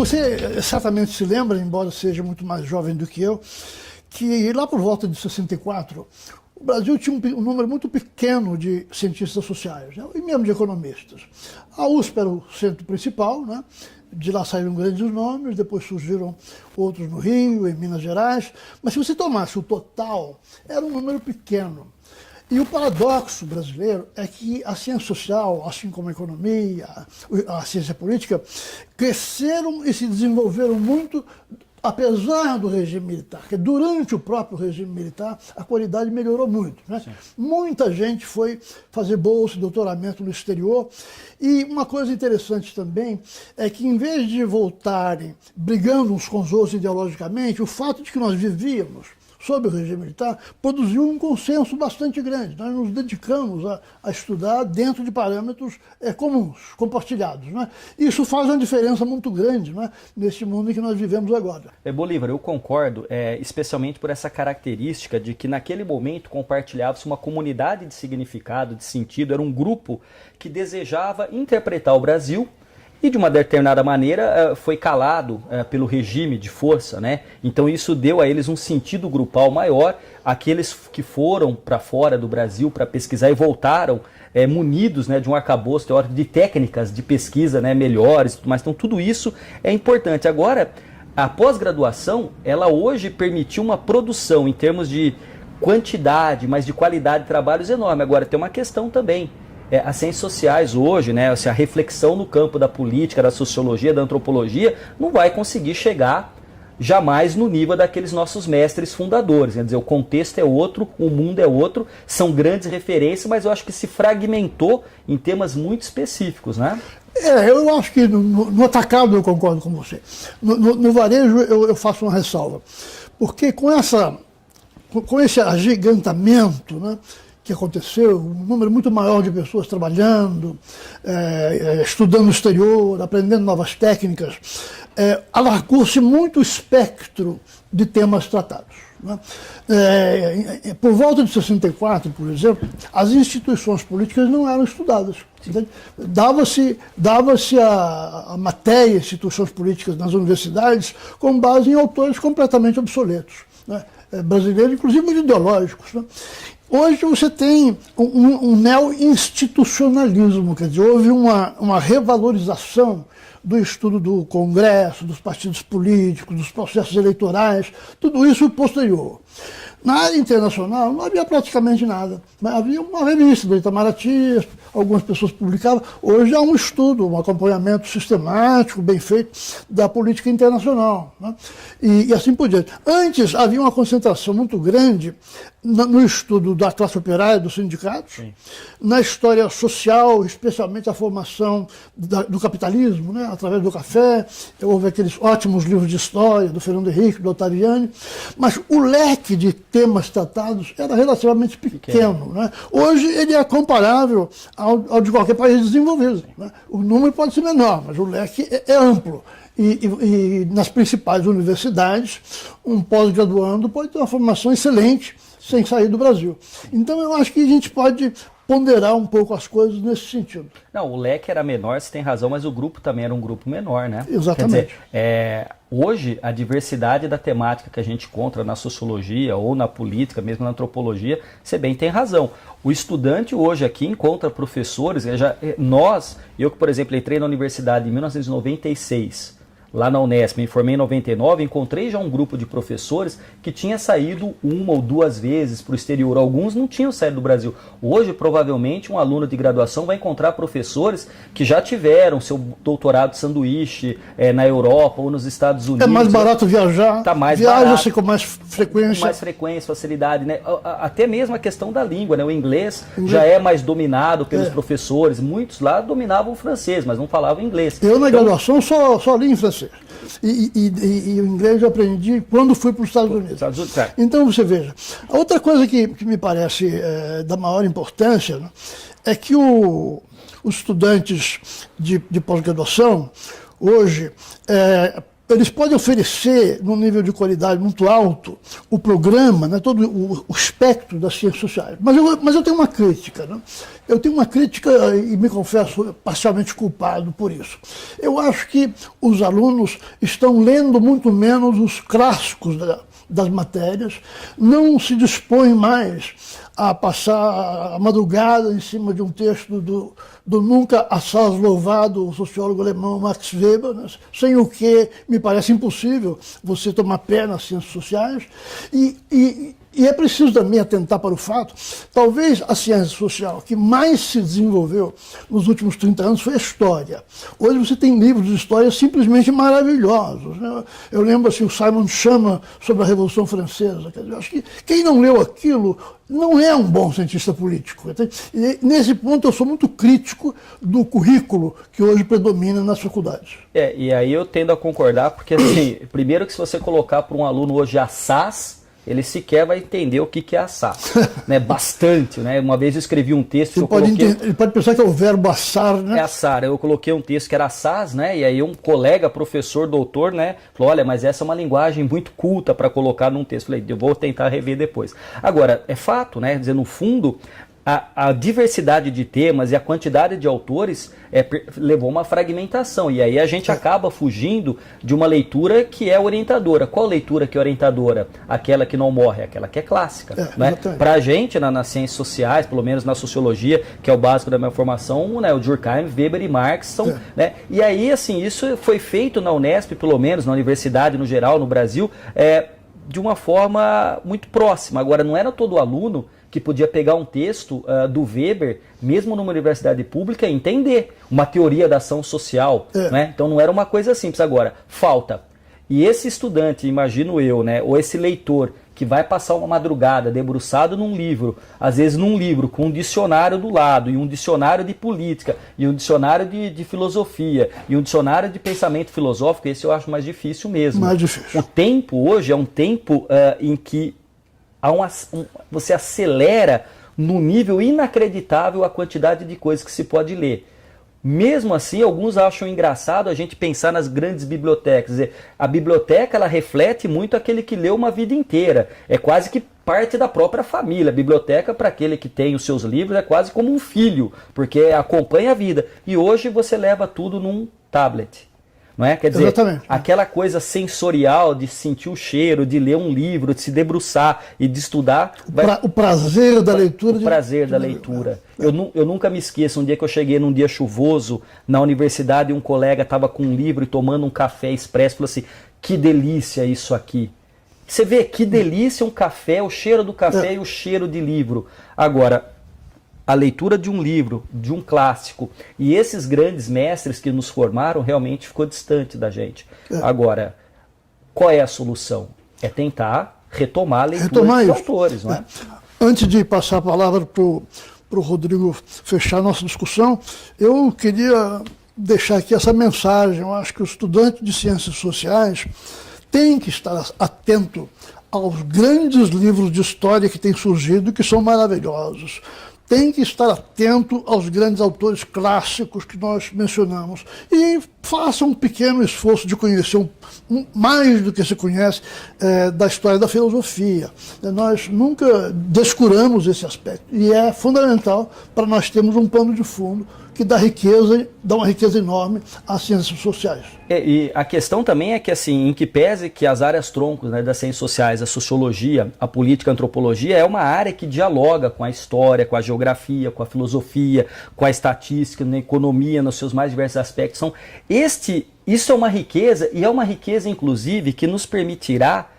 Você certamente se lembra, embora seja muito mais jovem do que eu, que lá por volta de 64, o Brasil tinha um número muito pequeno de cientistas sociais, né, e mesmo de economistas. A USP era o centro principal, né, de lá saíram grandes nomes, depois surgiram outros no Rio, em Minas Gerais, mas se você tomasse o total, era um número pequeno. E o paradoxo brasileiro é que a ciência social, assim como a economia, a ciência política, cresceram e se desenvolveram muito apesar do regime militar, que durante o próprio regime militar a qualidade melhorou muito, né? Muita gente foi fazer bolsa, doutoramento no exterior, e uma coisa interessante também é que em vez de voltarem brigando uns com os outros ideologicamente, o fato de que nós vivíamos sob o regime militar, produziu um consenso bastante grande. Nós nos dedicamos a estudar dentro de parâmetros comuns, compartilhados. Né? Isso faz uma diferença muito grande, né, nesse mundo em que nós vivemos agora. Bolívar, eu concordo, especialmente por essa característica de que naquele momento compartilhava-se uma comunidade de significado, de sentido, era um grupo que desejava interpretar o Brasil e de uma determinada maneira foi calado pelo regime de força, né? Então isso deu a eles um sentido grupal maior. Aqueles que foram para fora do Brasil para pesquisar e voltaram munidos, né, de um arcabouço teórico de técnicas de pesquisa, né, melhores, mas então tudo isso é importante. Agora, a pós-graduação, ela hoje permitiu uma produção em termos de quantidade, mas de qualidade de trabalhos enorme. Agora tem uma questão também. As ciências sociais hoje, né, a reflexão no campo da política, da sociologia, da antropologia, não vai conseguir chegar jamais no nível daqueles nossos mestres fundadores. Quer dizer, o contexto é outro, o mundo é outro, são grandes referências, mas eu acho que se fragmentou em temas muito específicos, né? Eu acho que no atacado eu concordo com você. No varejo eu faço uma ressalva. Porque com esse agigantamento, né, que aconteceu, um número muito maior de pessoas trabalhando, estudando no exterior, aprendendo novas técnicas, alargou-se muito o espectro de temas tratados. Né? Por volta de 64, por exemplo, as instituições políticas não eram estudadas. Dava-se a matéria, instituições políticas nas universidades, com base em autores completamente obsoletos, né? Brasileiros, inclusive muito ideológicos. Né? Hoje você tem um neo-institucionalismo, quer dizer, houve uma revalorização do estudo do Congresso, dos partidos políticos, dos processos eleitorais, tudo isso posterior. Na área internacional não havia praticamente nada, mas havia uma revista do Itamaraty, algumas pessoas publicavam. Hoje há um estudo, um acompanhamento sistemático, bem feito, da política internacional, né? E assim por diante. Antes havia uma concentração muito grande no estudo da classe operária, dos sindicatos, sim, na história social, especialmente a formação do capitalismo, né, através do café. Houve aqueles ótimos livros de história do Fernando Henrique, do Ottaviani, mas o leque de temas tratados era relativamente pequeno. Né? Hoje ele é comparável ao de qualquer país desenvolvido. Né? O número pode ser menor, mas o leque é amplo. E nas principais universidades, um pós-graduando pode ter uma formação excelente sem sair do Brasil. Então eu acho que a gente pode ponderar um pouco as coisas nesse sentido. Não, o leque era menor, você tem razão, mas o grupo também era um grupo menor, né? Exatamente. Quer dizer, hoje a diversidade da temática que a gente encontra na sociologia ou na política, mesmo na antropologia, você bem tem razão. O estudante hoje aqui encontra professores, eu que, por exemplo, entrei na universidade em 1996, lá na Unesp, me formei em 99, encontrei já um grupo de professores que tinha saído uma ou duas vezes para o exterior. Alguns não tinham saído do Brasil. Hoje, provavelmente, um aluno de graduação vai encontrar professores que já tiveram seu doutorado de sanduíche na Europa ou nos Estados Unidos. É mais barato viajar, tá mais viaja-se com mais frequência. Com mais frequência, facilidade, né? Até mesmo a questão da língua, né? O inglês já é mais dominado pelos professores. Muitos lá dominavam o francês, mas não falavam inglês. Eu, na graduação, só li em francês. E o inglês eu aprendi quando fui para os Estados Unidos. Então, você veja. A outra coisa que me parece da maior importância, né, é que os estudantes de pós-graduação, hoje, eles podem oferecer, num nível de qualidade muito alto, o programa, né, todo o espectro das ciências sociais. Mas eu tenho uma crítica, né? Eu tenho uma crítica, e me confesso parcialmente culpado por isso. Eu acho que os alunos estão lendo muito menos os clássicos das matérias, não se dispõem mais a passar a madrugada em cima de um texto do nunca assaz louvado sociólogo alemão Max Weber, né? Sem o que me parece impossível você tomar pé nas ciências sociais, e é preciso também atentar para o fato, talvez a ciência social que mais se desenvolveu nos últimos 30 anos foi a história. Hoje você tem livros de história simplesmente maravilhosos, né? Eu lembro assim, o Simon Schama sobre a Revolução Francesa. Quer dizer, eu acho que quem não leu aquilo não é um bom cientista político. E nesse ponto eu sou muito crítico do currículo que hoje predomina nas faculdades. E aí eu tendo a concordar, porque assim, primeiro que se você colocar para um aluno hoje assaz, ele sequer vai entender o que é assar, né? Bastante, né? Uma vez eu escrevi um texto... Ele pode pensar que é o verbo assar, né? É assar. Eu coloquei um texto que era assaz, né? E aí um colega, professor, doutor, né? Falou, olha, mas essa é uma linguagem muito culta para colocar num texto. Falei, eu vou tentar rever depois. Agora, é fato, né? Quer dizer, no fundo, a diversidade de temas e a quantidade de autores levou uma fragmentação. E aí a gente acaba fugindo de uma leitura que é orientadora. Qual leitura que é orientadora? Aquela que não morre, aquela que é clássica. Né? Para a gente, nas ciências sociais, pelo menos na sociologia, que é o básico da minha formação, né, o Durkheim, Weber e Marx são... Né? E aí, assim, isso foi feito na Unesp, pelo menos, na universidade no geral, no Brasil, de uma forma muito próxima. Agora, não era todo aluno que podia pegar um texto do Weber, mesmo numa universidade pública, e entender uma teoria da ação social. Né? Então não era uma coisa simples. Agora, falta. E esse estudante, imagino eu, né, ou esse leitor, que vai passar uma madrugada debruçado num livro, às vezes num livro com um dicionário do lado, e um dicionário de política, e um dicionário de filosofia, e um dicionário de pensamento filosófico, esse eu acho mais difícil mesmo. Mais difícil. O tempo hoje é um tempo em que você acelera num nível inacreditável a quantidade de coisas que se pode ler. Mesmo assim, alguns acham engraçado a gente pensar nas grandes bibliotecas. Quer dizer, a biblioteca ela reflete muito aquele que leu uma vida inteira. É quase que parte da própria família. A biblioteca, para aquele que tem os seus livros, é quase como um filho, porque acompanha a vida. E hoje você leva tudo num tablet. Não é? Quer dizer, exatamente, aquela coisa sensorial de sentir o cheiro, de ler um livro, de se debruçar e de estudar. O prazer da leitura. O prazer da leitura. Eu nunca me esqueço, um dia que eu cheguei num dia chuvoso na universidade e um colega estava com um livro e tomando um café expresso, falou assim, que delícia isso aqui. Você vê, que delícia um café, o cheiro do café e o cheiro de livro. Agora, a leitura de um livro, de um clássico, e esses grandes mestres que nos formaram realmente ficou distante da gente. Agora, qual é a solução? É tentar retomar a leitura dos autores, não é? Antes de passar a palavra para o Rodrigo fechar a nossa discussão, eu queria deixar aqui essa mensagem. Eu acho que o estudante de ciências sociais tem que estar atento aos grandes livros de história que têm surgido, que são maravilhosos. Tem que estar atento aos grandes autores clássicos que nós mencionamos e faça um pequeno esforço de conhecer mais do que se conhece da história da filosofia. Nós nunca descuramos esse aspecto e é fundamental para nós termos um pano de fundo que dá uma riqueza enorme às ciências sociais. E a questão também é que, assim, em que pese que as áreas troncos, né, das ciências sociais, a sociologia, a política, a antropologia, é uma área que dialoga com a história, com a geografia, com a filosofia, com a estatística, na economia, nos seus mais diversos aspectos. Isso é uma riqueza, e é uma riqueza, inclusive, que nos permitirá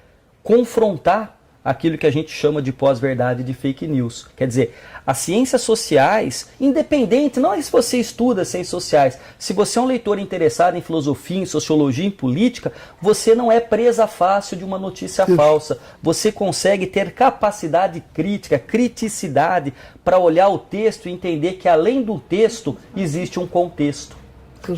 confrontar aquilo que a gente chama de pós-verdade, de fake news. Quer dizer, as ciências sociais, independente, não é se você estuda ciências sociais, se você é um leitor interessado em filosofia, em sociologia, em política, você não é presa fácil de uma notícia falsa. Você consegue ter capacidade crítica, criticidade, para olhar o texto e entender que além do texto existe um contexto.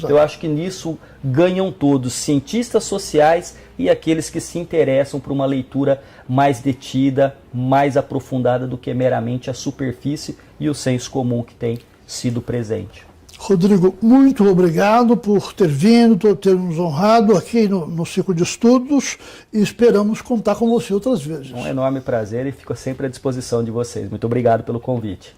Eu acho que nisso ganham todos, cientistas sociais e aqueles que se interessam por uma leitura mais detida, mais aprofundada do que meramente a superfície e o senso comum que tem sido presente. Rodrigo, muito obrigado por ter vindo, por ter nos honrado aqui no Ciclo de Estudos e esperamos contar com você outras vezes. Um enorme prazer e fico sempre à disposição de vocês. Muito obrigado pelo convite.